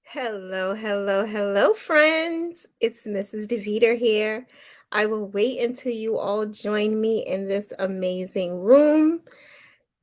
Hello, hello, hello, friends. It's Mrs. Deveter here. I will wait until you all join me in this amazing room.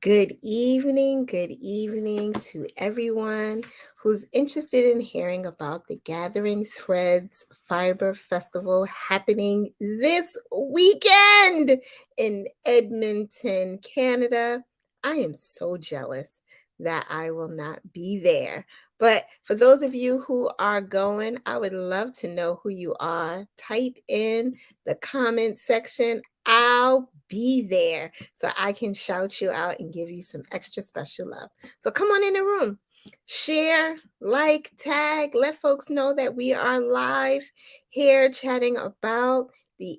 Good evening to everyone who's interested in hearing about the Gathering Threads Fiber Festival happening this weekend in Edmonton, Canada. I am so jealous that I will not be there. But for those of you who are going, I would love to know who you are. Type in the comment section. I'll be there so I can shout you out and give you some extra special love. So come on in the room, share, like, tag, let folks know that we are live here chatting about the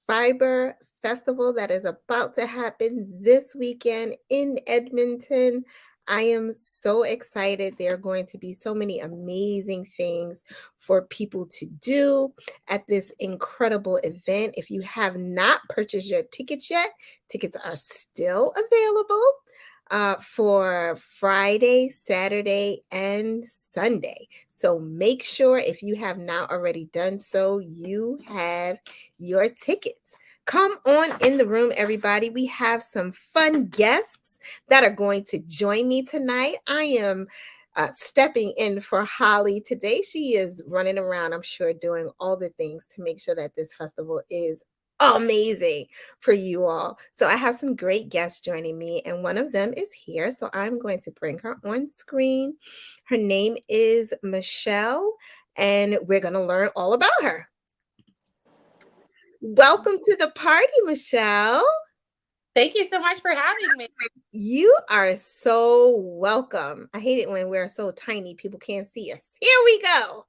Fiber Festival that is about to happen this weekend in Edmonton. I am so excited. There are going to be so many amazing things for people to do at this incredible event. If you have not purchased your tickets yet, tickets are still available for Friday, Saturday, and Sunday. So make sure if you have not already done so, you have your tickets. Come on in the room, everybody. We have some fun guests that are going to join me tonight. I am stepping in for Holly today. She is running around, I'm sure, doing all the things to make sure that this festival is amazing for you all. So I have some great guests joining me, and one of them is here. So I'm going to bring her on screen. Her name is Michelle, and we're going to learn all about her. Welcome to the party, Michelle. Thank you so much for having me. You are so welcome. I hate it when we're so tiny, people can't see us. Here we go.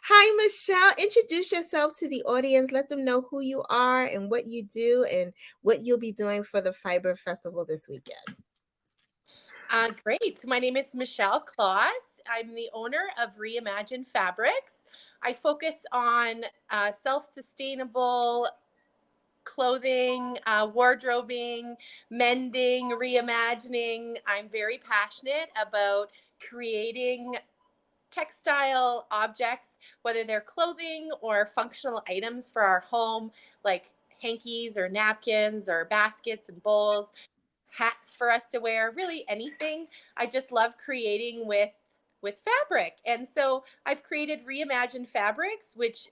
Hi, Michelle. Introduce yourself to the audience. Let them know who you are and what you do and what you'll be doing for the Fiber Festival this weekend. Great. So my name is Michelle Claus. I'm the owner of Reimagined Fabrics. I focus on self-sustainable clothing, wardrobing, mending, reimagining. I'm very passionate about creating textile objects, whether they're clothing or functional items for our home, like hankies or napkins or baskets and bowls, hats for us to wear, really anything. I just love creating with fabric. And so I've created Reimagined Fabrics, which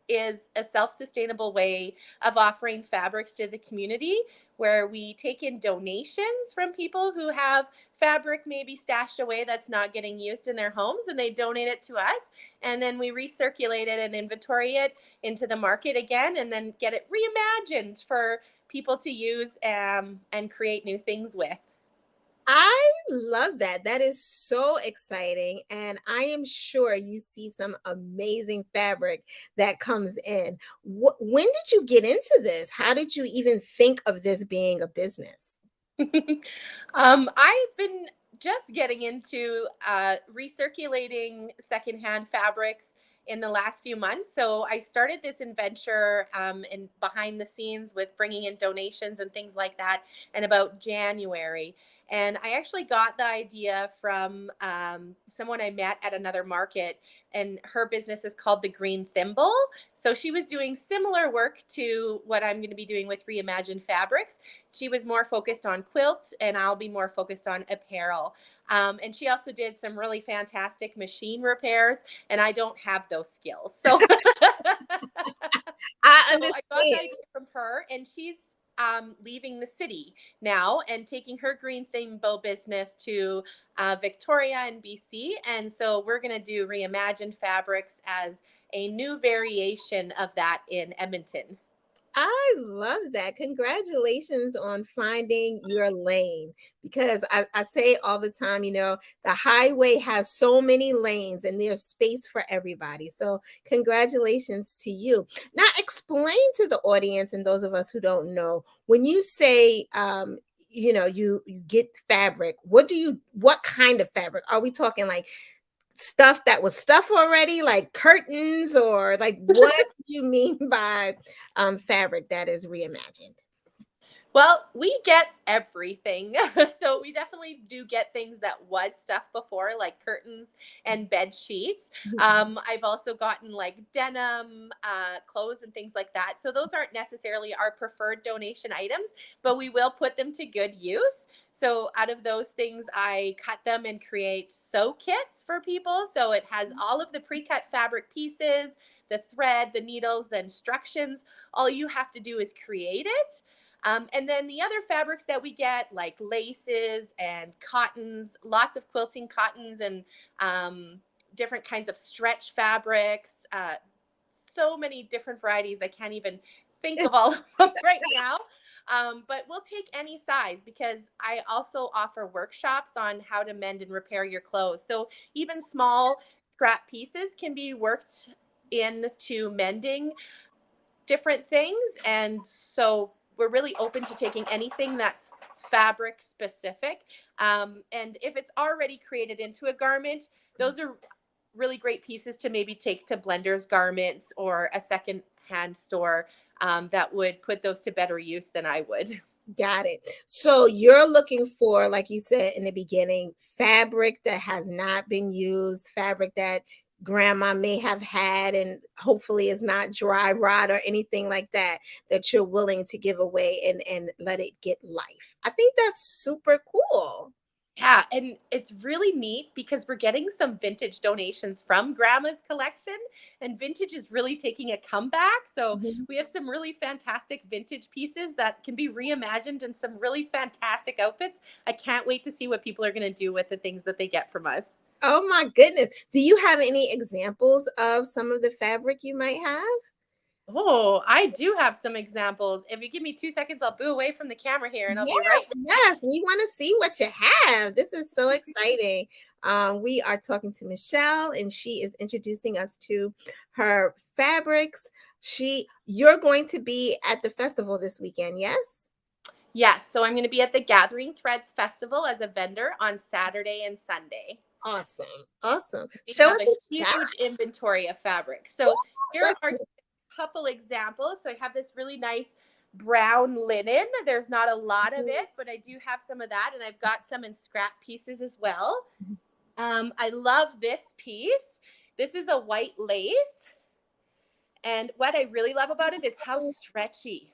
is a self-sustainable way of offering fabrics to the community, where we take in donations from people who have fabric maybe stashed away that's not getting used in their homes, and they donate it to us, and then we recirculate it and inventory it into the market again, and then get it reimagined for people to use and create new things with. I love that. That is so exciting. And I am sure you see some amazing fabric that comes in. When did you get into this? How did you even think of this being a business? I've been just getting into recirculating secondhand fabrics in the last few months. So I started this adventure in behind the scenes with bringing in donations and things like that in about January. And I actually got the idea from someone I met at another market, and her business is called the Green Thimble. So she was doing similar work to what I'm going to be doing with Reimagined Fabrics. She was more focused on quilts, and I'll be more focused on apparel. And she also did some really fantastic machine repairs, and I don't have those skills. So, I so I got the understand. idea from her, and she's leaving the city now and taking her Green Thimble business to Victoria and BC. And so we're going to do Reimagined Fabrics as a new variation of that in Edmonton. I love that. Congratulations on finding your lane because I say all the time, the highway has so many lanes and there's space for everybody. So, congratulations to you. Now, explain to the audience and those of us who don't know when you say, you get fabric, what kind of fabric? Are we talking like stuff that was stuff already, like curtains, or like what do you mean by fabric that is reimagined? Well, we get everything. So we definitely do get things that was stuff before, like curtains and bed sheets. I've also gotten like denim, clothes and things like that. So those aren't necessarily our preferred donation items, but we will put them to good use. So out of those things, I cut them and create sew kits for people. So it has all of the pre-cut fabric pieces, the thread, the needles, the instructions. All you have to do is create it. And then the other fabrics that we get, like laces and cottons, lots of quilting cottons and different kinds of stretch fabrics, so many different varieties. I can't even think of all of them right now. But we'll take any size because I also offer workshops on how to mend and repair your clothes. So even small scrap pieces can be worked into mending different things. And so we're really open to taking anything that's fabric specific. And if it's already created into a garment, those are really great pieces to maybe take to Blenders Garments or a second hand store that would put those to better use than I would. Got it. So you're looking for, like you said in the beginning, fabric that has not been used, fabric that grandma may have had and hopefully is not dry rot or anything like that, that you're willing to give away and let it get life. I think that's super cool. Yeah, and it's really neat because we're getting some vintage donations from grandma's collection, and vintage is really taking a comeback. So Mhm. we have some really fantastic vintage pieces that can be reimagined in some really fantastic outfits. I can't wait to see what people are going to do with the things that they get from us. Oh my goodness. Do you have any examples of some of the fabric you might have? Oh, I do have some examples. If you give me 2 seconds, I'll boo away from the camera here and I'll be right. Yes, yes, we want to see what you have. This is so exciting. We are talking to Michelle, and she is introducing us to her fabrics. You're going to be at the festival this weekend, yes? Yes, so I'm going to be at the Gathering Threads Festival as a vendor on Saturday and Sunday. Awesome, awesome. We Show have us a what you got. huge inventory of fabric. Ooh, So here are sexy. a couple examples. So I have this really nice brown linen. There's not a lot of it, but I do have some of that, and I've got some in scrap pieces as well. I love this piece. This is a white lace, and what I really love about it is how stretchy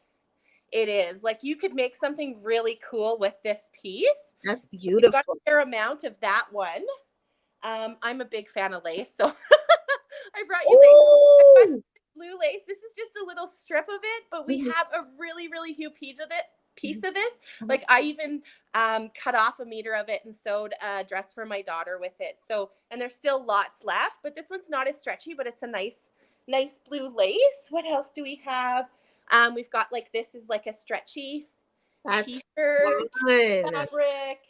it is. Like you could make something really cool with this piece. That's So we've got beautiful. a fair amount of that one. I'm a big fan of lace, so I brought you lace. I've got Ooh. blue lace. This is just a little strip of it, but we Mhm, have a really, really huge piece of it. Piece mhm, of this, mhm. like I even cut off a meter of it and sewed a dress for my daughter with it. So, and there's still lots left, but this one's not as stretchy, but it's a nice blue lace. What else do we have? We've got like this is like a stretchy That's t-shirt fun. fabric.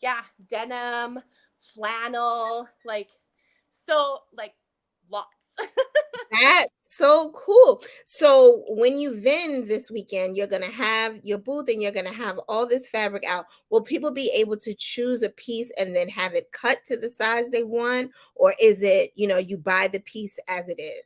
Yeah, denim, flannel, like so like lots. That's so cool. So when you vend this weekend, you're going to have your booth and you're going to have all this fabric out. Will people be able to choose a piece and then have it cut to the size they want? Or is it, you buy the piece as it is?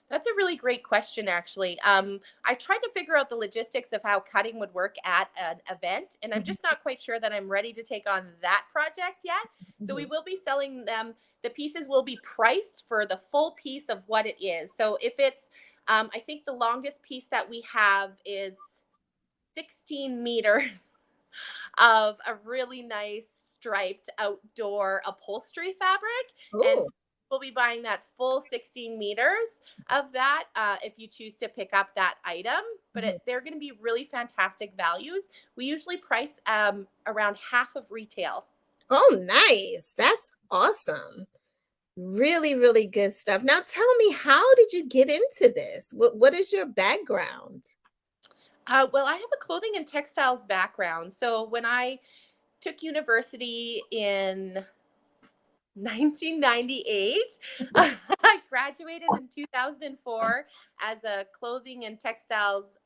That's a really great question, actually. I tried to figure out the logistics of how cutting would work at an event, and I'm Mhm, just not quite sure that I'm ready to take on that project yet. So we mhm. will be selling them. The pieces will be priced for the full piece of what it is. So if it's, I think the longest piece that we have is 16 meters of a really nice striped outdoor upholstery fabric. And Oh, so we'll be buying that full 16 meters of that if you choose to pick up that item. But mhm. they're going to be really fantastic values. We usually price around half of retail. Oh, nice. That's awesome. Really, really good stuff. Now tell me, how did you get into this? What is your background? Well, I have a clothing and textiles background. So when I took university in 1998. I graduated in 2004 as a clothing and textiles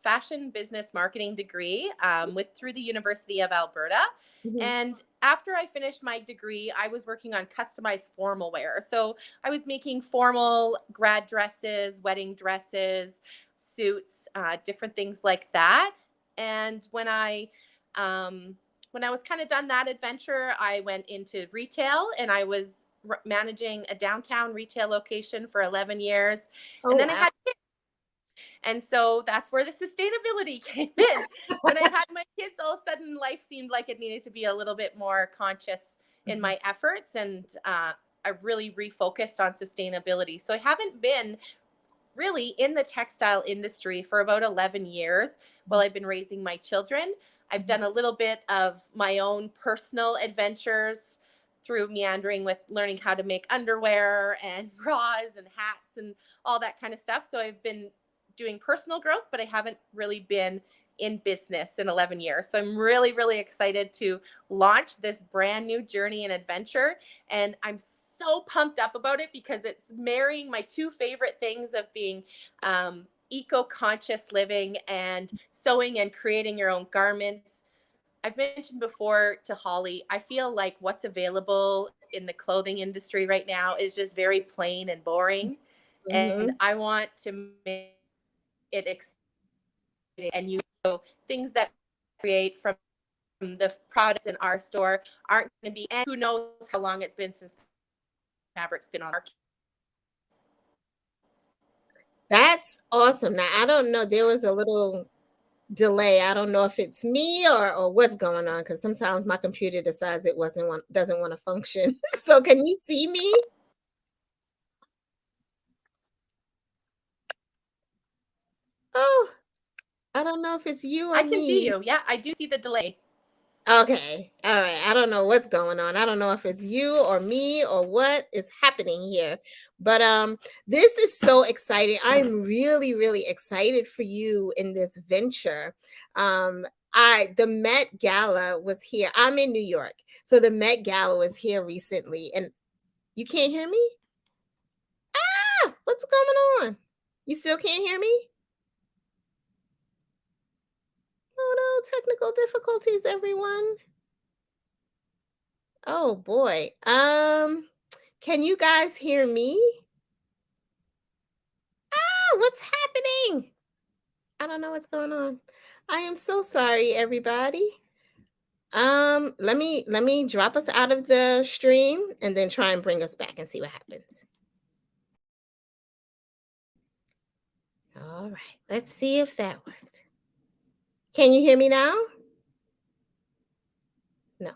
fashion business marketing degree with through the University of Alberta. Mhm, And after I finished my degree, I was working on customized formal wear. So I was making formal grad dresses, wedding dresses, suits, different things like that. And when I was kind of done that adventure, I went into retail, and I was managing a downtown retail location for 11 years. Oh, And then I wow. had kids. And so that's where the sustainability came in. When I had my kids, all of a sudden life seemed like it needed to be a little bit more conscious in Mhm. my efforts. And I really refocused on sustainability. So I haven't been really in the textile industry for about 11 years while I've been raising my children. I've Mhm. done a little bit of my own personal adventures through meandering with learning how to make underwear and bras and hats and all that kind of stuff. So I've been doing personal growth, but I haven't really been in business in 11 years. So I'm really, really excited to launch this brand new journey and adventure. And I'm so pumped up about it because it's marrying my two favorite things of being eco-conscious living and sewing and creating your own garments. I've mentioned before to Holly, I feel like what's available in the clothing industry right now is just very plain and boring. And Mhm. I want to make it exciting and you know things that create from the products in our store aren't going to be, and who knows how long it's been since fabric's been on our. That's awesome. Now, I don't know, there was a little delay. I don't know if it's me or what's going on, because sometimes my computer decides it wasn't one doesn't want to function. So can you see me? Oh, I don't know if it's you or I can see me. you. Yeah, I do see the delay. Okay. All right. I don't know what's going on. I don't know if it's you or me or what is happening here. But this is so exciting. I'm really really excited for you in this venture. Um I the Met Gala was here. I'm in New York. So the Met Gala was here recently, and you can't hear me? Ah, what's going on? You still can't hear me? Oh no, technical difficulties everyone. Oh boy. Can you guys hear me? Ah, what's happening? I don't know what's going on. I am so sorry, everybody. Let me drop us out of the stream and then try and bring us back and see what happens. All right, let's see if that worked. Can you hear me now? No.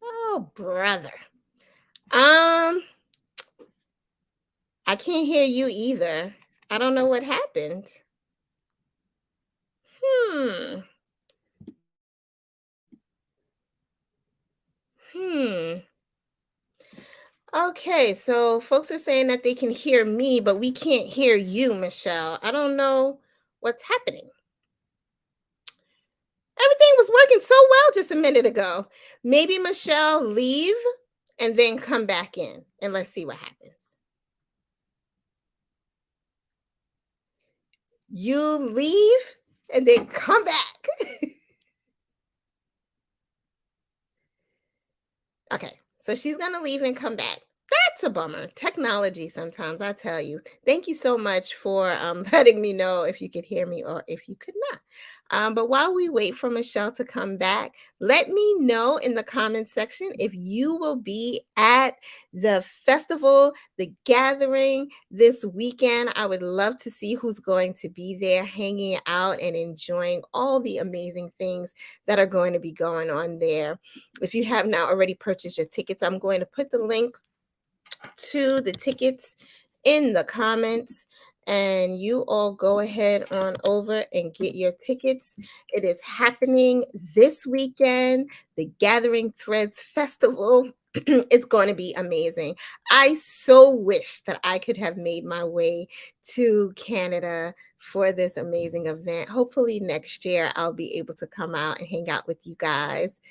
Oh, brother. Um, I can't hear you either. I don't know what happened. Hmm. Hmm. Okay, so folks are saying that they can hear me, but we can't hear you, Michelle. I don't know what's happening. Everything was working so well just a minute ago. Maybe Michelle leave and then come back in and let's see what happens. You leave and then come back. Okay, so she's gonna leave and come back. That's a bummer. Technology sometimes, I tell you. Thank you so much for letting me know if you could hear me or if you could not. But while we wait for Michelle to come back, let me know in the comment section if you will be at the festival, the gathering this weekend. I would love to see who's going to be there hanging out and enjoying all the amazing things that are going to be going on there. If you have not already purchased your tickets, I'm going to put the link to the tickets in the comments, and you all go ahead on over and get your tickets. It is happening this weekend, the Gathering Threads Festival. It's going to be amazing. I so wish that I could have made my way to Canada for this amazing event. Hopefully next year I'll be able to come out and hang out with you guys.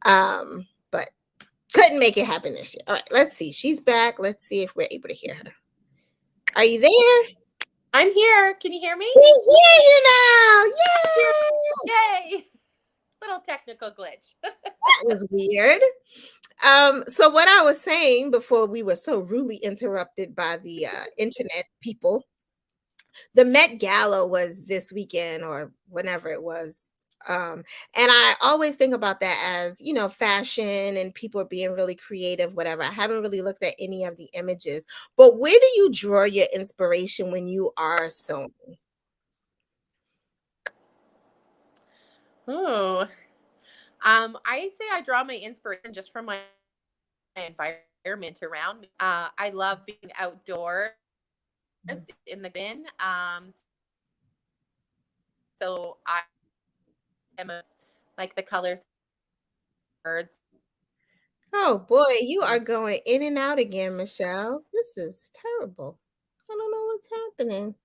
But couldn't make it happen this year. All right, let's see. She's back. Let's see if we're able to hear her. Are you there? I'm here. Can you hear me? We hear you now. Here. Yay! Yay! Little technical glitch. That was weird. So what I was saying before we were so rudely interrupted by the internet people The Met Gala was this weekend or whenever it was. Um, and I always think about that as, fashion and people are being really creative, whatever. I haven't really looked at any of the images, but where do you draw your inspiration when you are sewing? Ooh. I say I draw my inspiration just from my environment around me. I love being outdoors Mhm. in the garden. So I am like the colors, birds, Oh boy, you are um, going in and out again, Michelle. This is terrible. I don't know what's happening.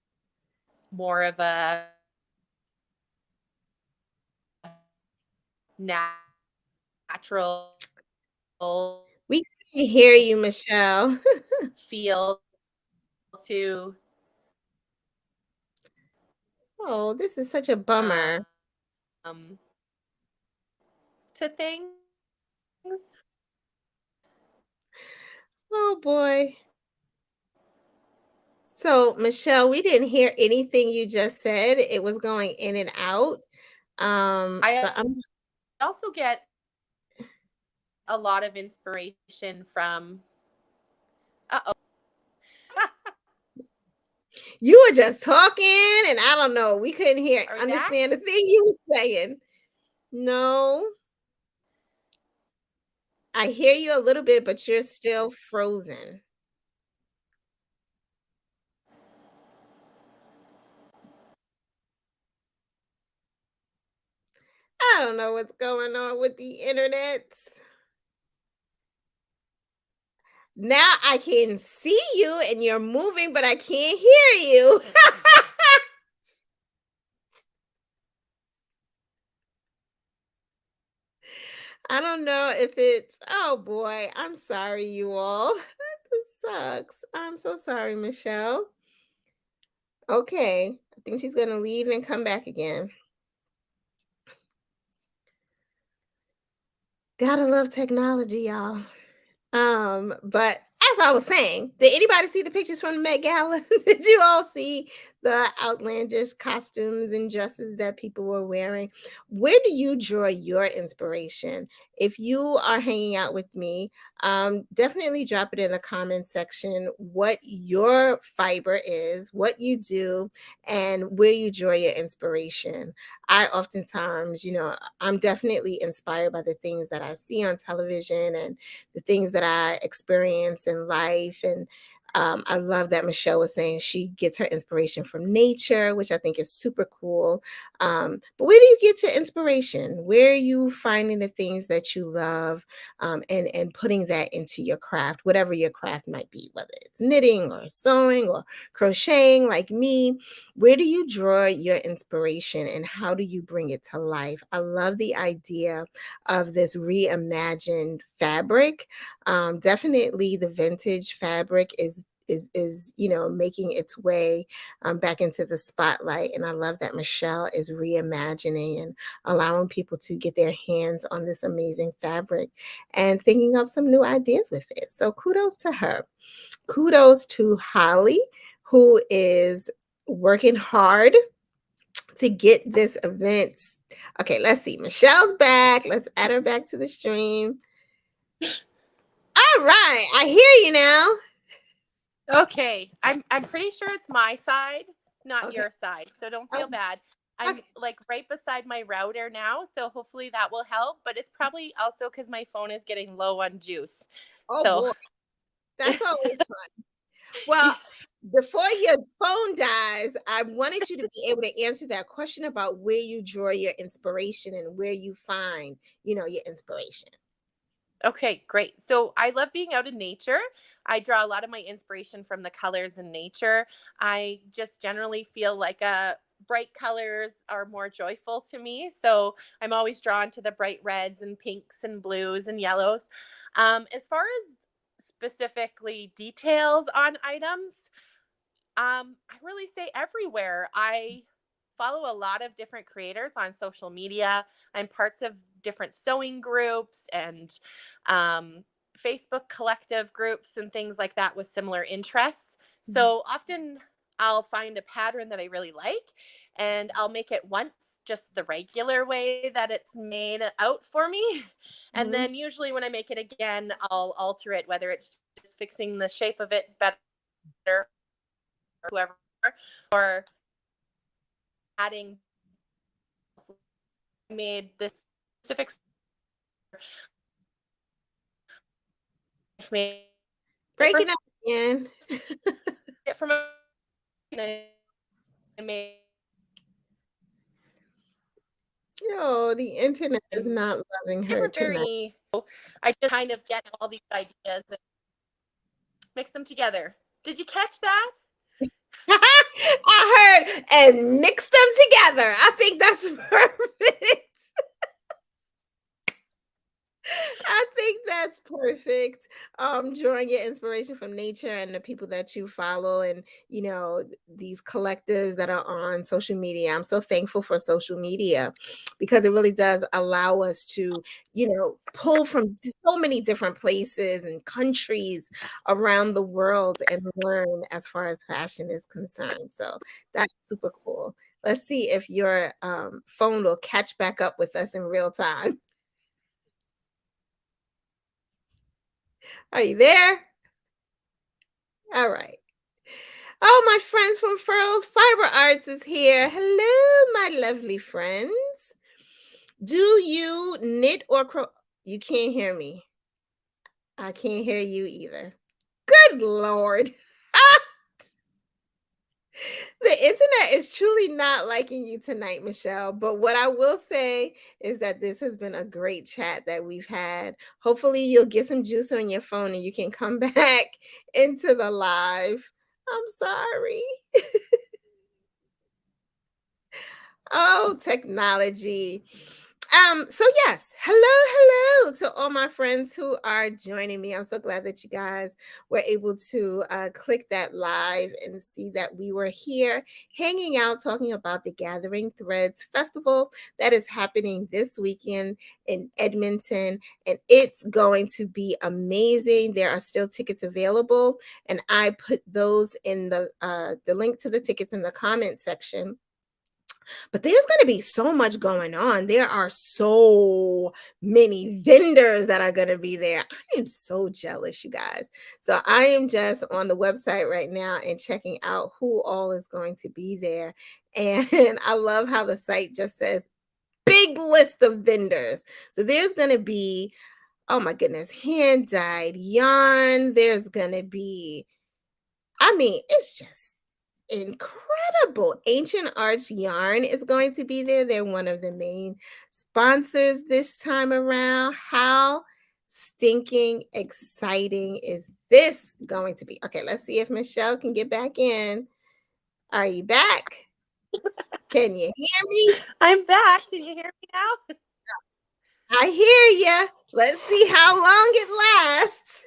more of a natural We can't hear you, Michelle. feel to Oh, this is such a bummer. um to things. Oh boy. So, Michelle, we didn't hear anything you just said. It was going in and out. So I I'm also get a lot of inspiration from uh-oh. You were just talking, and I don't know. We couldn't hear Are we back? understand the thing you were saying. No, I hear you a little bit, but you're still frozen. I don't know what's going on with the internet. Now I can see you and you're moving, but I can't hear you. I don't know if it's, oh boy, I'm sorry, you all. This sucks. I'm so sorry, Michelle. Okay, I think she's gonna leave and come back again. Gotta love technology, y'all. But as I was saying, did anybody see the pictures from the Met Gala? Did you all see the outlandish costumes and dresses that people were wearing? Where do you draw your inspiration? If you are hanging out with me, definitely drop it in the comment section what your fiber is, what you do, and where you draw your inspiration. I oftentimes, I'm definitely inspired by the things that I see on television and the things that I experience in life. And I love that Michelle was saying she gets her inspiration from nature, which I think is super cool. But where do you get your inspiration? Where are you finding the things that you love, and putting that into your craft, whatever your craft might be, whether it's knitting or sewing or crocheting like me? Where do you draw your inspiration and how do you bring it to life? I love the idea of this reimagined fabric. Definitely the vintage fabric is making its way back into the spotlight, and I love that Michelle is reimagining and allowing people to get their hands on this amazing fabric and thinking of some new ideas with it. So kudos to her. Kudos to Holly, who is working hard to get this event. Okay, let's see. Michelle's back. Let's add her back to the stream. All right, I hear you now. Okay, I'm pretty sure it's my side, not Okay. your side. So don't feel Okay. bad. I'm Okay. like right beside my router now, so hopefully that will help, but it's probably also cuz my phone is getting low on juice. Oh So boy, that's always fun. Well, before your phone dies, I wanted you to be able to answer that question about where you draw your inspiration and where you find, your inspiration. okay, great. So I love being out in nature. I draw a lot of my inspiration from the colors in nature. I just generally feel like bright colors are more joyful to me. So I'm always drawn to the bright reds and pinks and blues and yellows. As far as specifically details on items, I really say everywhere. I follow a lot of different creators on social media. I'm parts of different sewing groups and Facebook collective groups and things like that with similar interests. Mhm. So often I'll find a pattern that I really like and I'll make it once just the regular way that it's made out for me. And Mhm. then usually when I make it again, I'll alter it, whether it's just fixing the shape of it better or whoever, or adding made this specific made it for Breaking up again. it from I made Yo, the internet is not loving they her were tonight. very I just kind of get all these ideas and mix them together. Did you catch that? I heard and mix them together. I think that's perfect. I think that's perfect. Drawing your inspiration from nature and the people that you follow, and these collectives that are on social media. I'm so thankful for social media because it really does allow us to, pull from so many different places and countries around the world and learn as far as fashion is concerned. So that's super cool. Let's see if your phone will catch back up with us in real time. Are you there? All right. Oh, my friends from Furls Fiber Arts is here. Hello, my lovely friends. Do you knit or You can't hear me. I can't hear you either. Good Lord. The internet is truly not liking you tonight, Michelle. But what I will say is that this has been a great chat that we've had. Hopefully, you'll get some juice on your phone and you can come back into the live. I'm sorry. Oh, technology. So yes, hello to all my friends who are joining me. I'm so glad that you guys were able to click that live and see that we were here hanging out talking about the Gathering Threads Festival that is happening this weekend in Edmonton, and it's going to be amazing. There are still tickets available, and I put those in the link to the tickets in the comment section. But there's going to be so much going on. There are so many vendors that are going to be there. I am so jealous, you guys. So I am just on the website right now and checking out who all is going to be there. And I love how the site just says big list of vendors. So there's going to be, oh my goodness, hand dyed yarn. There's going to be, it's just incredible. Ancient Arts Yarn is going to be there. They're one of the main sponsors this time around. How stinking exciting is this going to be? Okay, let's see if Michelle can get back in. Are you back? Can you hear me? I'm back. Can you hear me now? I hear you. Let's see how long it lasts.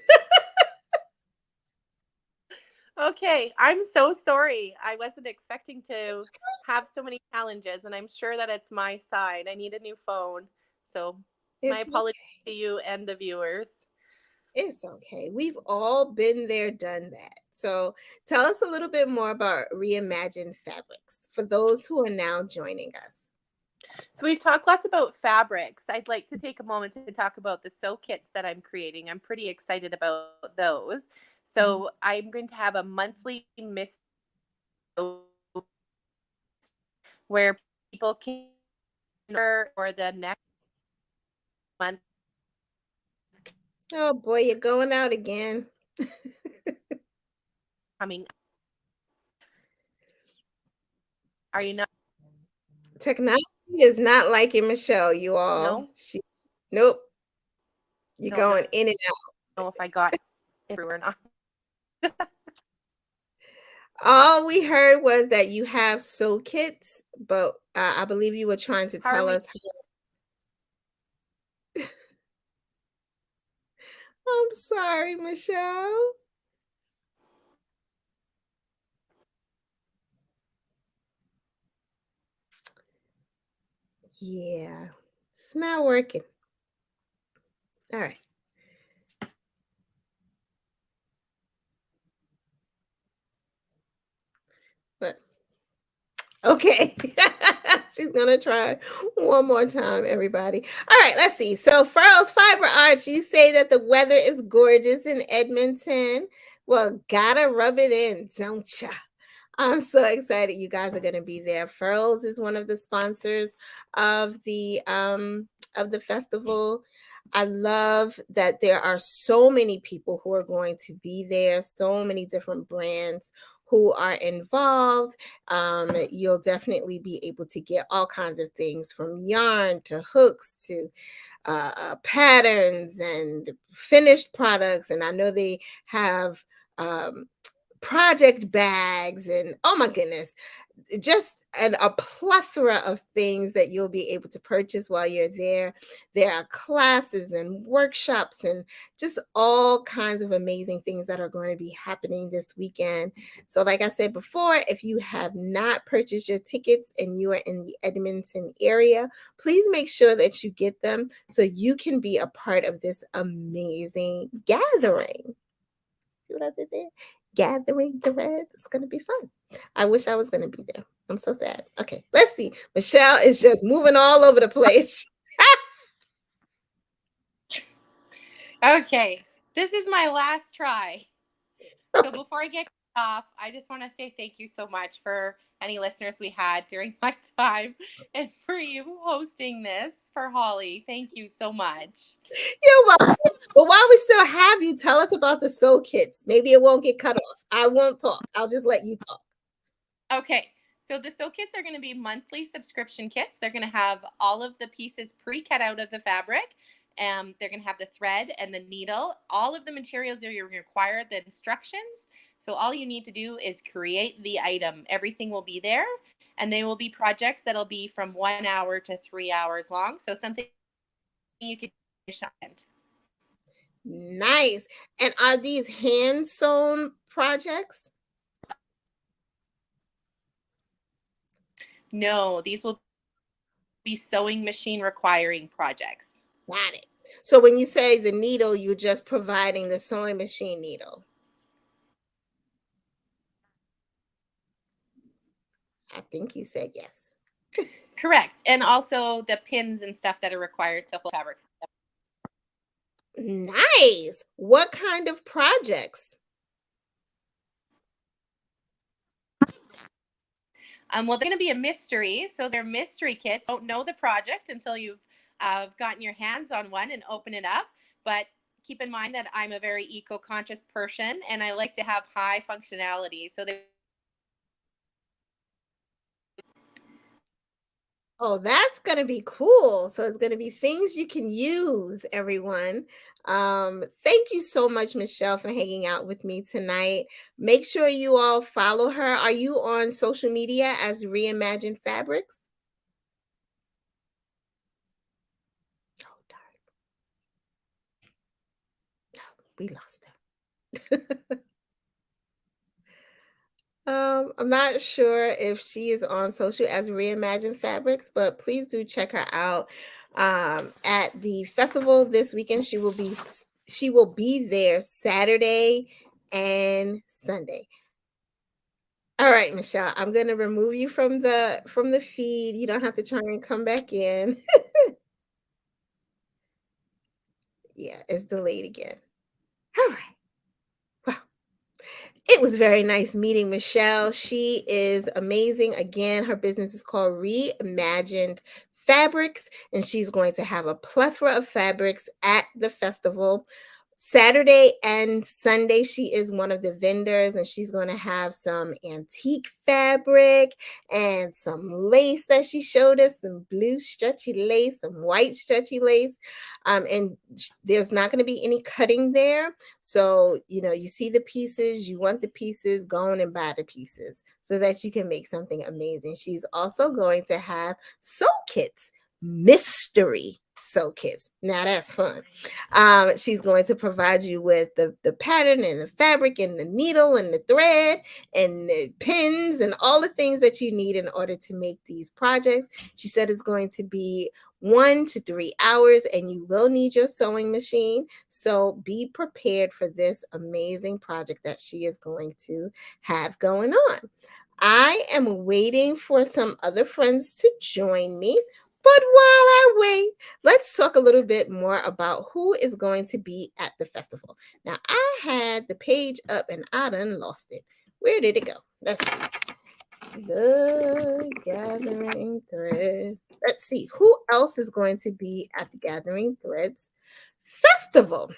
Okay, I'm so sorry. I wasn't expecting to have so many challenges, and I'm sure that it's my side. I need a new phone. So, my It's apologies to you and the viewers. It's okay. We've all been there, done that. So tell us a little bit more about Reimagined Fabrics for those who are now joining us. So, we've talked lots about fabrics. I'd like to take a moment to talk about the sew kits that I'm creating. I'm pretty excited about those. Mhm. So, I'm going to have a monthly miss where people can or the next month Oh boy, you're going out again. coming. Are you not? Technology is not liking Michelle, you all. No, Nope, you're don't going in and know if I got it or not. out. All we heard was that you have sew kits, but I believe you were trying to How are tell we? us. I'm sorry, Michelle. Yeah, it's not working. All right. But okay. She's gonna try one more time, everybody. All right, let's see. So Furls Fiber Arch, you say that the weather is gorgeous in Edmonton. Well, gotta rub it in, don't ya? I'm so excited you guys are going to be there. Furls is one of the sponsors of the festival. I love that there are so many people who are going to be there, so many different brands who are involved. You'll definitely be able to get all kinds of things from yarn to hooks to patterns and finished products. And I know they have um, project bags and oh my goodness, just a plethora of things that you'll be able to purchase while you're there. There are classes and workshops and just all kinds of amazing things that are going to be happening this weekend. So like I said before, if you have not purchased your tickets and you are in the Edmonton area, please make sure that you get them so you can be a part of this amazing gathering. See what I did there? Gathering threads. It's going to be fun. I wish I was going to be there. I'm so sad. Okay, let's see. Michelle is just moving all over the place. Okay, this is my last try. So before I get off, I just want to say thank you so much for any listeners we had during my time and for you hosting this for Holly. Thank you so much. You're welcome. But while we still have you, tell us about the sew kits. Maybe it won't get cut off. I won't talk. I'll just let you talk. Okay, so the sew kits are going to be monthly subscription kits. They're going to have all of the pieces pre-cut out of the fabric. They're going to have the thread and the needle, all of the materials that you require, the instructions. So all you need to do is create the item. Everything will be there, and they will be projects that'll be from 1 hour to 3 hours long. So something you could finish on. Nice. And are these hand sewn projects? No, these will be sewing machine requiring projects. Got it. So when you say the needle, you're just providing the sewing machine needle. I think you said yes. Correct. And also the pins and stuff that are required to hold fabrics. Nice. What kind of projects? Well, they're going to be a mystery. So they're mystery kits. Don't know the project until you've gotten your hands on one and open it up. But keep in mind that I'm a very eco-conscious person and I like to have high functionality. So they Oh, that's going to be cool. So it's going to be things you can use, everyone. Thank you so much, Michelle, for hanging out with me tonight. Make sure you all follow her. Are you on social media as Reimagined Fabrics? Oh, darn. No, we lost her. I'm not sure if she is on social as Reimagined Fabrics, but please do check her out. At the festival this weekend, she will be there Saturday and Sunday. All right, Michelle, I'm gonna remove you from the feed. You don't have to try and come back in. Yeah, it's delayed again. All right. Well, it was very nice meeting Michelle. She is amazing. Again, her business is called Reimagined Fabrics, and she's going to have a plethora of fabrics at the festival. Saturday and Sunday, she is one of the vendors, and she's going to have some antique fabric and some lace that she showed us, some blue stretchy lace, some white stretchy lace. And there's not going to be any cutting there. So, you see the pieces, you want the pieces, go on and buy the pieces so that you can make something amazing. She's also going to have sew kits, mystery sew kits. Now that's fun. She's going to provide you with the pattern and the fabric and the needle and the thread and the pins and all the things that you need in order to make these projects. She said it's going to be 1 to 3 hours and you will need your sewing machine. So be prepared for this amazing project that she is going to have going on. I am waiting for some other friends to join me. But while I wait, let's talk a little bit more about who is going to be at the festival. Now, I had the page up and I done lost it. Where did it go? Let's see. The Gathering Thread. Let's see. Who else is going to be at the Gathering Threads Festival?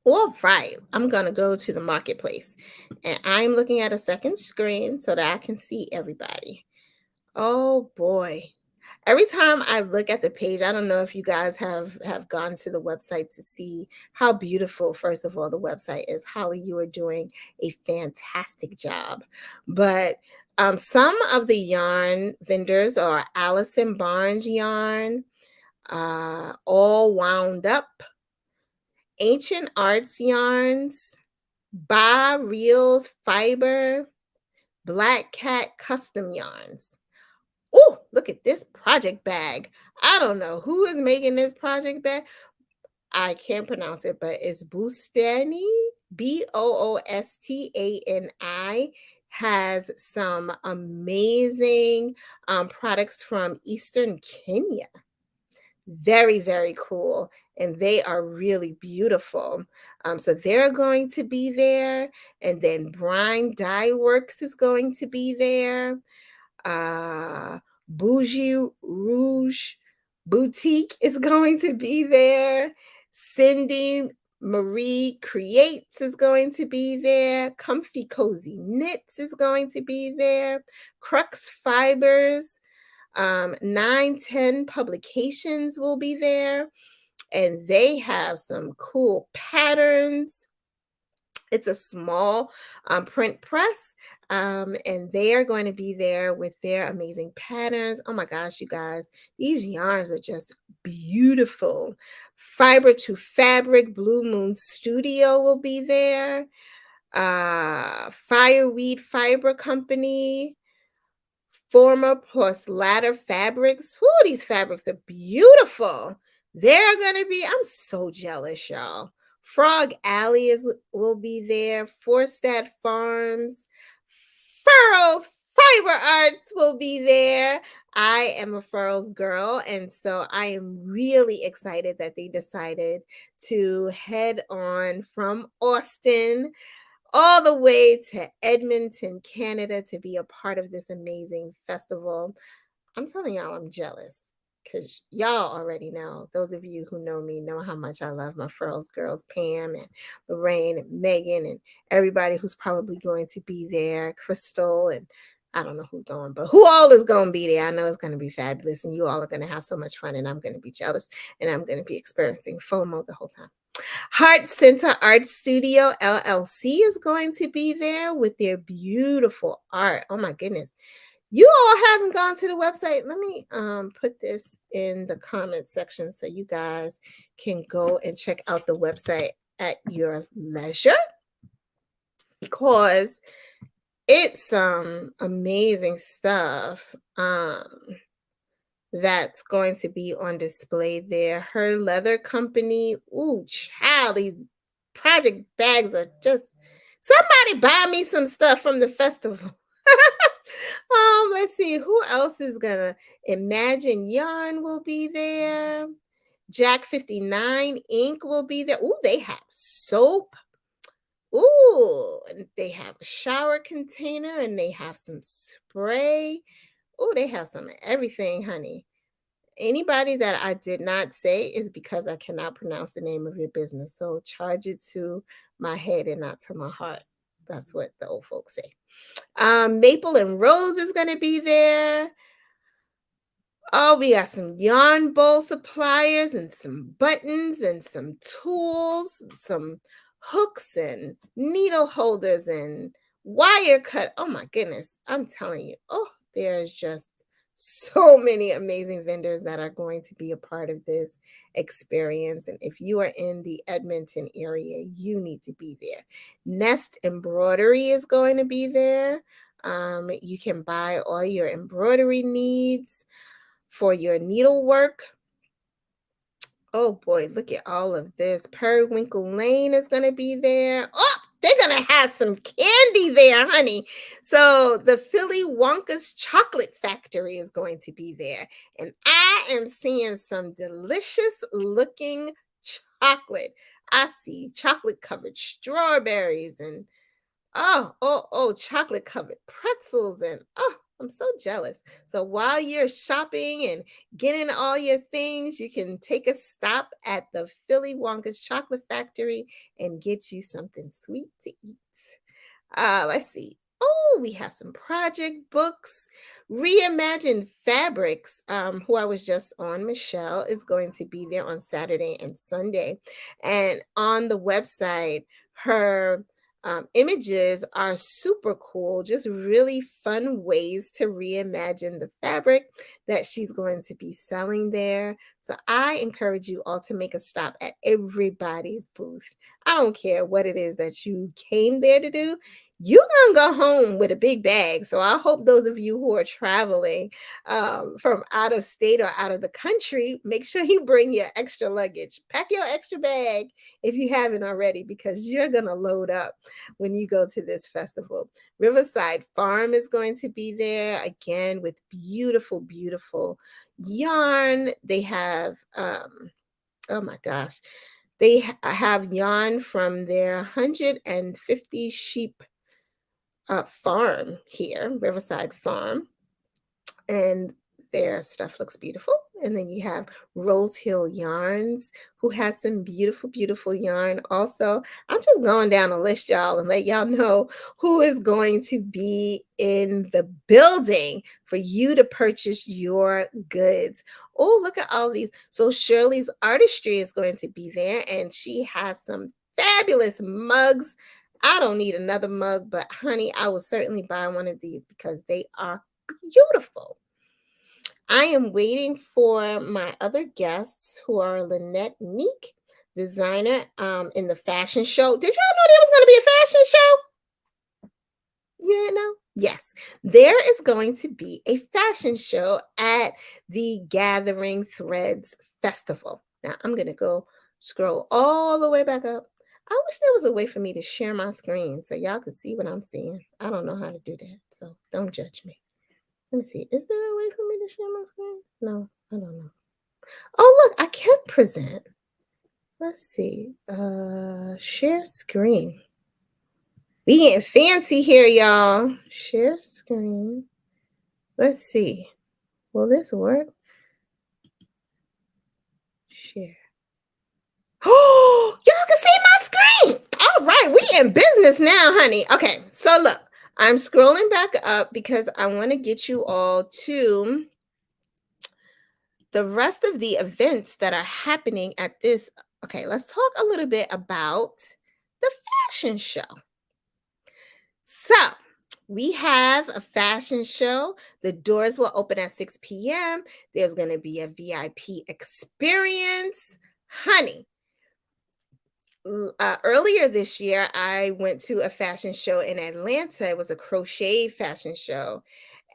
All right, I'm going to go to the marketplace and I'm looking at a second screen so that I can see everybody. Oh boy. Every time I look at the page, I don't know if you guys have gone to the website to see how beautiful, first of all, the website is. Holly, you are doing a fantastic job. But some of the yarn vendors are Allison Barnes yarn, all wound up, ancient arts yarns, Ba Reels Fiber, Black Cat Custom Yarns. Oh, look at this project bag. I don't know who is making this project bag. I can't pronounce it, but it's Boostani, Boostani, has some amazing products from Eastern Kenya. Very, very cool. And they are really beautiful. So they're going to be there. And then Brine Dye Works is going to be there. Bougie Rouge Boutique is going to be there. Cindy Marie Creates is going to be there. Comfy Cozy Knits is going to be there. Crux Fibers, 910 Publications will be there. And they have some cool patterns. It's a small print press, and they are going to be there with their amazing patterns. Oh my gosh, you guys, these yarns are just beautiful. Fiber to Fabric Blue Moon Studio will be there. Fireweed Fiber Company, Former plus Ladder Fabrics. Whoo, these fabrics are beautiful. They're going to be, I'm so jealous, y'all. Frog Alley will be there. Forstad Farms. Furls Fiber Arts will be there. I am a Furls girl, and so I am really excited that they decided to head on from Austin all the way to Edmonton, Canada to be a part of this amazing festival. I'm telling y'all, I'm jealous because y'all already know. Those of you who know me know how much I love my Furls girls, Pam and Lorraine and Megan and everybody who's probably going to be there, Crystal and I don't know who's going, but who all is going to be there? I know it's going to be fabulous and you all are going to have so much fun and I'm going to be jealous and I'm going to be experiencing FOMO the whole time. Heart Center Art Studio LLC is going to be there with their beautiful art. Oh my goodness. You all haven't gone to the website. Let me put this in the comment section so you guys can go and check out the website at your leisure because it's some amazing stuff. That's going to be on display there. Her Leather Company. Ooh, child, these project bags are just somebody buy me some stuff from the festival. Let's see who else is gonna Imagine Yarn will be there. Jack 59 Ink will be there. Ooh, they have soap. Ooh, and they have a shower container and they have some spray. Ooh, they have some of everything, honey. Anybody that I did not say is because I cannot pronounce the name of your business. So charge it to my head and not to my heart. That's what the old folks say. Maple and Rose is going to be there. Oh, we got some yarn bowl suppliers and some buttons and some tools, some hooks and needle holders and wire cut. Oh my goodness. I'm telling you. Oh, there's just so many amazing vendors that are going to be a part of this experience. And if you are in the Edmonton area, you need to be there. Nest Embroidery is going to be there. You can buy all your embroidery needs for your needlework. Oh boy, look at all of this. Periwinkle Lane is going to be there. Oh, they're we're going to have some candy there, honey. So the Philly Wonka's Chocolate Factory is going to be there. And I am seeing some delicious looking chocolate. I see chocolate covered strawberries and chocolate covered pretzels and I'm so jealous. So while you're shopping and getting all your things, you can take a stop at the Philly Wonka's Chocolate Factory and get you something sweet to eat. Let's see. Oh, we have some project books. Reimagined Fabrics, who I was just on, Michelle, is going to be there on Saturday and Sunday. And on the website, her images are super cool, just really fun ways to reimagine the fabric that she's going to be selling there. So I encourage you all to make a stop at everybody's booth. I don't care what it is that you came there to do. You're going to go home with a big bag. So I hope those of you who are traveling from out of state or out of the country, make sure you bring your extra luggage. Pack your extra bag if you haven't already, because you're going to load up when you go to this festival. Riverside Farm is going to be there again with beautiful, beautiful yarn. They have, oh my gosh, they have yarn from their 150 sheep farm here, Riverside Farm, and their stuff looks beautiful. And then you have Rose Hill Yarns, who has some beautiful, beautiful yarn. Also, I'm just going down a list, y'all, and let y'all know who is going to be in the building for you to purchase your goods. Oh, look at all these. So Shirley's Artistry is going to be there, and she has some fabulous mugs. I don't need another mug, but honey, I will certainly buy one of these because they are beautiful. I am waiting for my other guests who are Lynette Meek, designer in the fashion show. Did y'all know there was going to be a fashion show? You didn't know? Yes, there is going to be a fashion show at the Gathering Threads Festival. Now I'm going to go scroll all the way back up. I wish there was a way for me to share my screen so y'all could see what I'm seeing. I don't know how to do that, so don't judge me. Let me see. Is there a way for me to share my screen? No, I don't know. Oh, look, I can present. Let's see. Share screen. We getting fancy here, y'all. Share screen. Let's see. Will this work? Share. Oh, y'all can see my screen. All right, we in business now, honey. Okay, so look, I'm scrolling back up because I want to get you all to the rest of the events that are happening at this. Okay, let's talk a little bit about the fashion show. So, we have a fashion show. The doors will open at 6 p.m. There's going to be a VIP experience. Honey, earlier this year, I went to a fashion show in Atlanta. It was a crochet fashion show.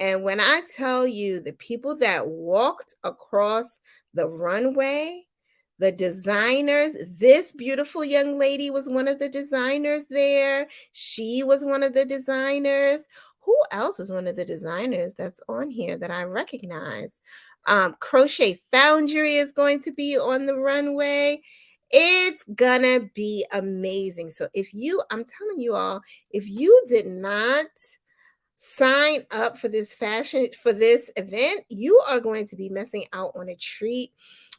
And when I tell you the people that walked across the runway, the designers, this beautiful young lady was one of the designers there. She was one of the designers. Who else was one of the designers that's on here that I recognize? Crochet Foundry is going to be on the runway. It's gonna be amazing. So I'm telling you all, if you did not sign up for this event, you are going to be missing out on a treat.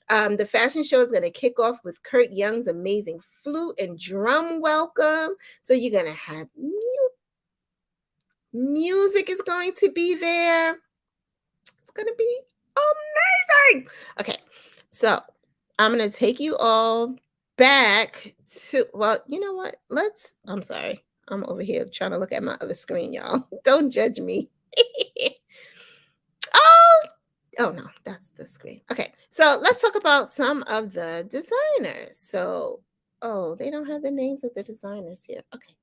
The fashion show is going to kick off with Kurt Young's amazing flute and drum welcome. So you're going to have music is going to be there. It's going to be amazing. Okay, so I'm going to take you all back to, well, you know what? I'm sorry. I'm over here trying to look at my other screen, y'all. Don't judge me. Oh no, that's the screen. Okay, so let's talk about some of the designers. So, they don't have the names of the designers here. Okay,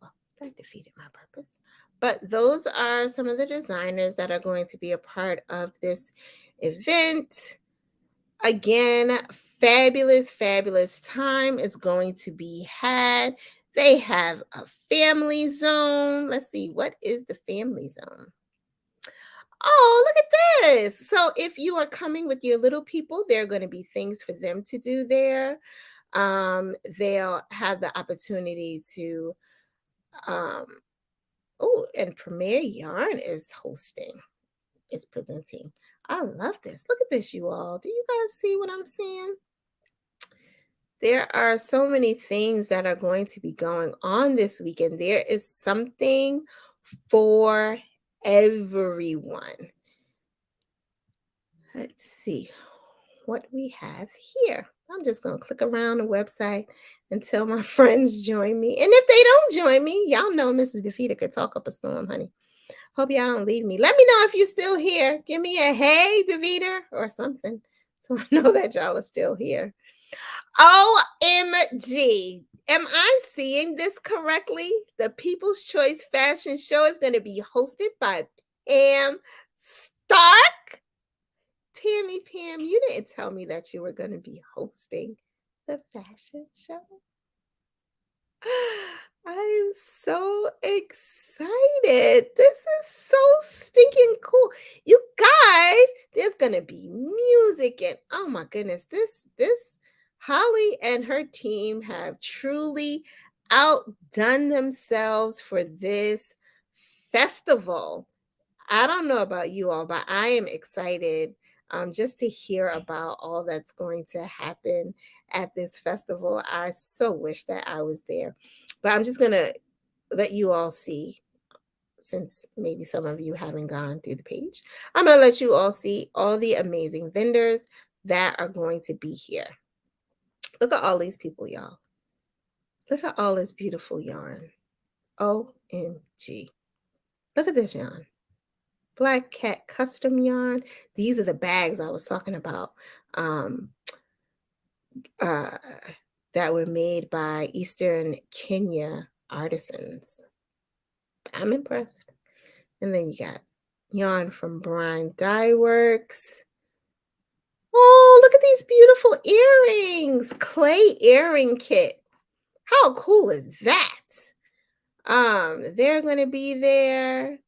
well, that defeated my purpose. But those are some of the designers that are going to be a part of this event. Again, fabulous, fabulous time is going to be had. They have a family zone. Let's see, what is the family zone? Oh, look at this. So if you are coming with your little people, there are going to be things for them to do there. They'll have the opportunity to um oh, and Premier Yarn is hosting, is presenting. I love this. Look at this, you all. Do you guys see what I'm seeing? There are so many things that are going to be going on this weekend. There is something for everyone. Let's see what we have here. I'm just going to click around the website until my friends join me. And if they don't join me, y'all know Mrs. Deveter could talk up a storm, honey. Hope y'all don't leave me. Let me know if you're still here. Give me a hey, Deveter, or something, so I know that y'all are still here. OMG. Am I seeing this correctly? The People's Choice Fashion Show is going to be hosted by Pam Stark. Pam, you didn't tell me that you were going to be hosting the fashion show. I'm so excited. This is so stinking cool. You guys, there's going to be music and oh my goodness, this Holly and her team have truly outdone themselves for this festival. I don't know about you all, but I am excited just to hear about all that's going to happen at this festival. I so wish that I was there. But I'm just going to let you all see, since maybe some of you haven't gone through the page. I'm going to let you all see all the amazing vendors that are going to be here. Look at all these people, y'all. Look at all this beautiful yarn. OMG. Look at this yarn. Black Cat custom yarn. These are the bags I was talking about um, uh, that were made by Eastern Kenya artisans. I'm impressed. And then you got yarn from Brine Dye Works. Oh, look at these beautiful earrings. Clay earring kit. How cool is that? They're going to be there.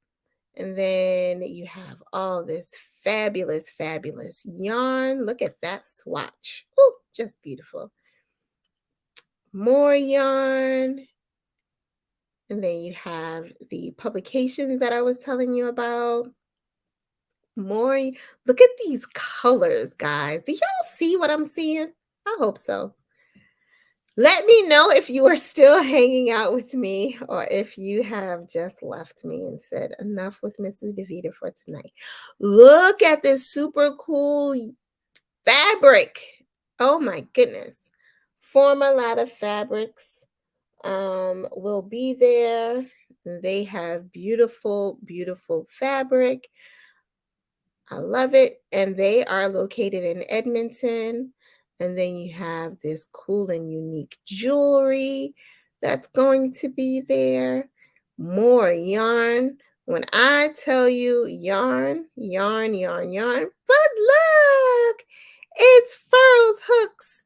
And then you have all this fabulous, fabulous yarn. Look at that swatch. Oh, just beautiful. More yarn. And then you have the publications that I was telling you about. More. Look at these colors, guys. Do y'all see what I'm seeing? I hope so. Let me know if you are still hanging out with me or if you have just left me and said enough with Mrs. Deveter for tonight. Look at this super cool fabric. Oh my goodness. Formalata Fabrics will be there. They have beautiful, beautiful fabric. I love it. And they are located in Edmonton. And then you have this cool and unique jewelry that's going to be there. More yarn. When I tell you yarn, yarn, yarn, yarn, but look, it's furls, hooks,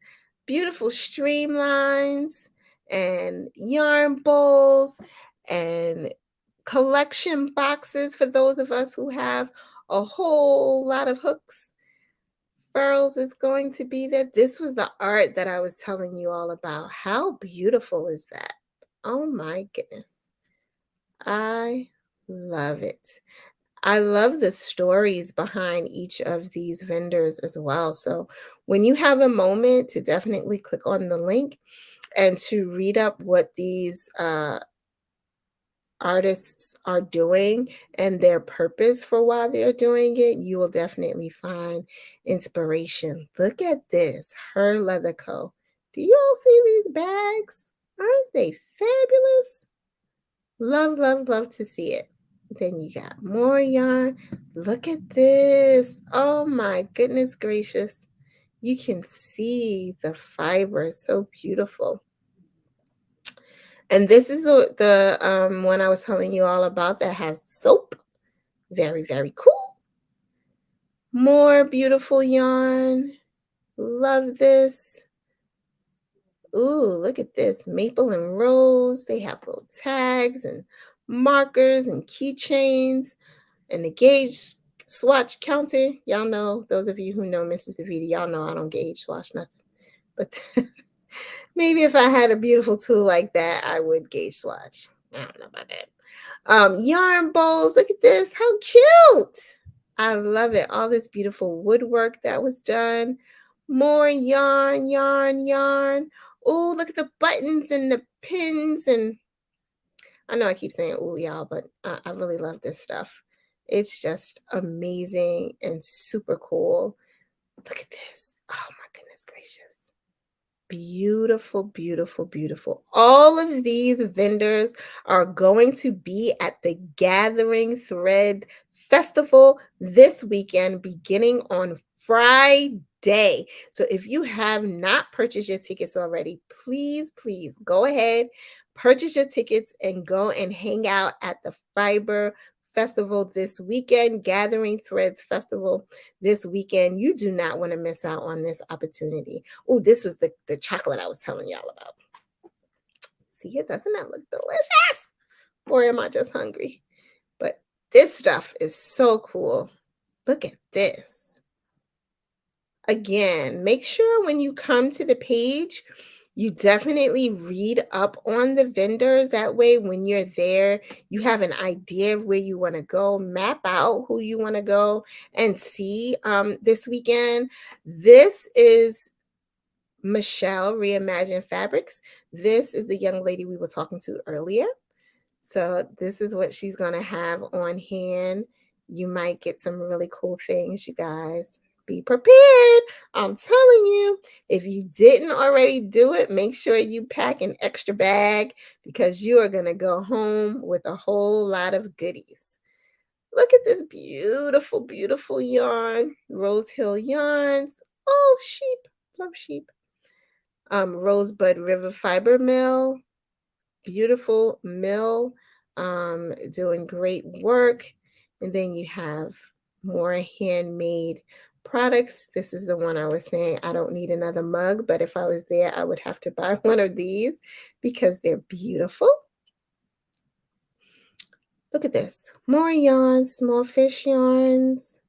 beautiful streamlines, and yarn bowls, and collection boxes for those of us who have a whole lot of hooks. Furls is going to be there. This was the art that I was telling you all about. How beautiful is that? Oh my goodness. I love it. I love the stories behind each of these vendors as well. So when you have a moment to definitely click on the link and to read up what these artists are doing and their purpose for why they're doing it, you will definitely find inspiration. Look at this, Her Leather Co. Do you all see these bags? Aren't they fabulous? Love, love, love to see it. Then you got more yarn. Look at this. Oh my goodness gracious. You can see the fiber. So beautiful. And this is the one I was telling you all about that has soap. Very, very cool. More beautiful yarn. Love this. Ooh, look at this. Maple and rose. They have little tags and markers and keychains and the gauge swatch counter. Y'all know, those of you who know Mrs. Deveter, y'all know I don't gauge swatch nothing. But maybe if I had a beautiful tool like that, I would gauge swatch. I don't know about that. Yarn bowls. Look at this. How cute. I love it. All this beautiful woodwork that was done. More yarn, yarn, yarn. Oh, look at the buttons and the pins. And I know I keep saying, oh, y'all, but I really love this stuff. It's just amazing and super cool. Look at this. Oh, my goodness gracious. Beautiful, beautiful, beautiful. All of these vendors are going to be at the Gathering Thread Festival this weekend, beginning on Friday. So if you have not purchased your tickets already, please, please go ahead, purchase your tickets, and go and hang out at the Fiber Festival this weekend, Gathering Threads Festival this weekend. You do not want to miss out on this opportunity. Oh, this was the chocolate I was telling y'all about. See it? Doesn't that look delicious? Or am I just hungry? But this stuff is so cool. Look at this. Again, make sure when you come to the page, you definitely read up on the vendors. That way, when you're there, you have an idea of where you want to go, map out who you want to go and see this weekend. This is Michelle, Reimagined Fabrics. This is the young lady we were talking to earlier. So this is what she's going to have on hand. You might get some really cool things, you guys. Be prepared. I'm telling you, if you didn't already do it, make sure you pack an extra bag because you are going to go home with a whole lot of goodies. Look at this beautiful, beautiful yarn. Rose Hill Yarns. Oh, sheep. Love sheep. Rosebud River Fiber Mill. Beautiful mill, doing great work. And then you have more handmade products. This is the one I was saying I don't need another mug, but if I was there, I would have to buy one of these because they're beautiful. Look at this. More yarns, small fish yarns,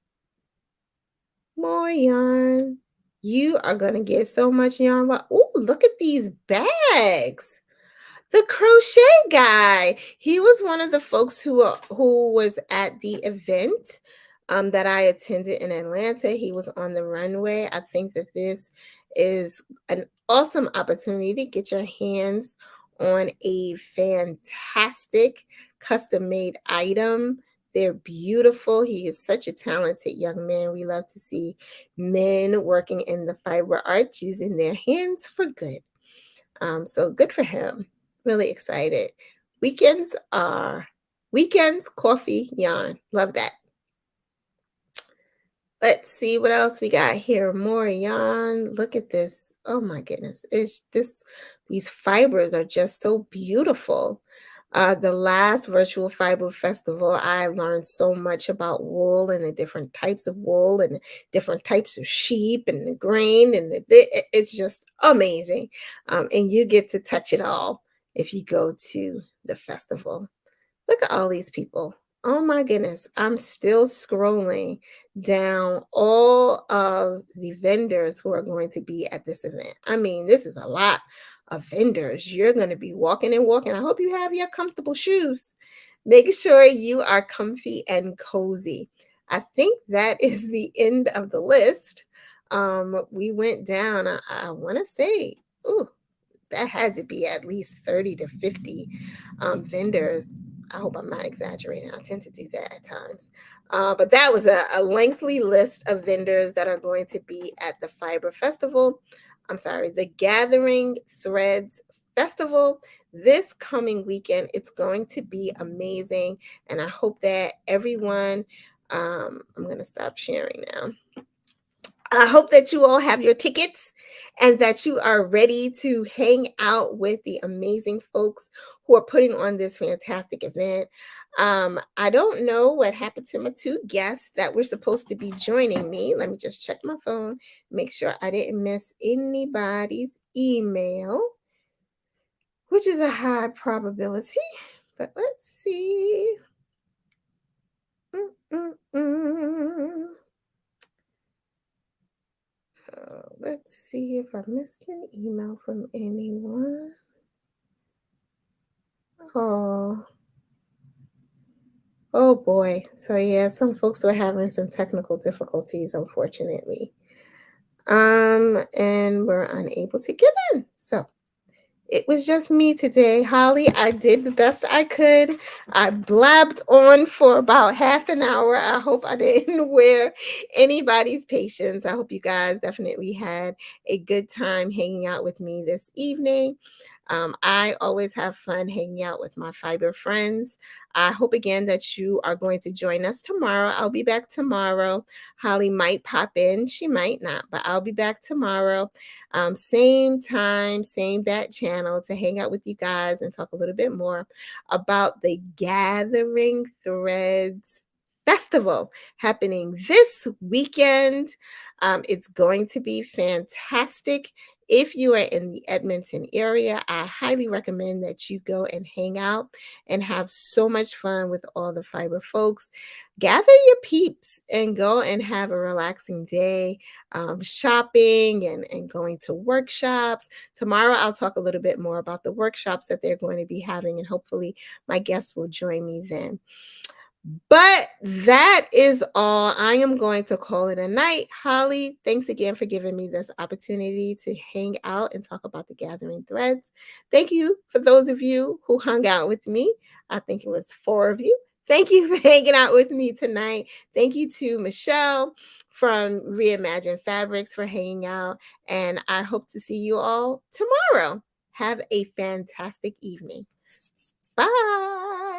more yarn. You are going to get so much yarn. Oh, look at these bags. The crochet guy. He was one of the folks who was at the event that I attended in Atlanta. He was on the runway. I think that this is an awesome opportunity to get your hands on a fantastic custom-made item. They're beautiful. He is such a talented young man. We love to see men working in the fiber arts using their hands for good. So good for him. Really excited. Weekends are weekends, coffee, yarn. Love that. Let's see what else we got here. More yarn. Look at this. Oh my goodness. These fibers are just so beautiful. The last virtual fiber festival, I learned so much about wool and the different types of wool and the different types of sheep and the grain, and it's just amazing. And you get to touch it all if you go to the festival. Look at all these people. Oh my goodness. I'm still scrolling down all of the vendors who are going to be at this event. I mean, this is a lot of vendors. You're going to be walking and walking. I hope you have your comfortable shoes. Make sure you are comfy and cozy. I think that is the end of the list. We went down, I want to say, ooh, that had to be at least 30 to 50 vendors. I hope I'm not exaggerating. I tend to do that at times. But that was a lengthy list of vendors that are going to be at the Fiber Festival. I'm sorry, the Gathering Threads Festival this coming weekend. It's going to be amazing. And I hope that everyone, I'm going to stop sharing now. I hope that you all have your tickets and that you are ready to hang out with the amazing folks who are putting on this fantastic event. I don't know what happened to my two guests that were supposed to be joining me. Let me just check my phone, make sure I didn't miss anybody's email, which is a high probability. But let's see. Mm-mm-mm. Let's see if I missed an email from anyone. Oh, oh boy. So yeah, some folks were having some technical difficulties, unfortunately. And were unable to get in. So it was just me today, Holly. I did the best I could. I blabbed on for about half an hour. I hope I didn't wear anybody's patience. I hope you guys definitely had a good time hanging out with me this evening. I always have fun hanging out with my fiber friends. I hope again that you are going to join us tomorrow. I'll be back tomorrow. Holly might pop in, she might not, but I'll be back tomorrow. Same time, same bat channel to hang out with you guys and talk a little bit more about the Gathering Threads Festival happening this weekend. It's going to be fantastic. If you are in the Edmonton area, I highly recommend that you go and hang out and have so much fun with all the fiber folks. Gather your peeps and go and have a relaxing day, shopping and going to workshops. Tomorrow, I'll talk a little bit more about the workshops that they're going to be having, and hopefully, my guests will join me then. But that is all. I am going to call it a night. Holly, thanks again for giving me this opportunity to hang out and talk about the Gathering Threads. Thank you for those of you who hung out with me. I think it was 4 of you. Thank you for hanging out with me tonight. Thank you to Michelle from Reimagined Fabrics for hanging out. And I hope to see you all tomorrow. Have a fantastic evening. Bye.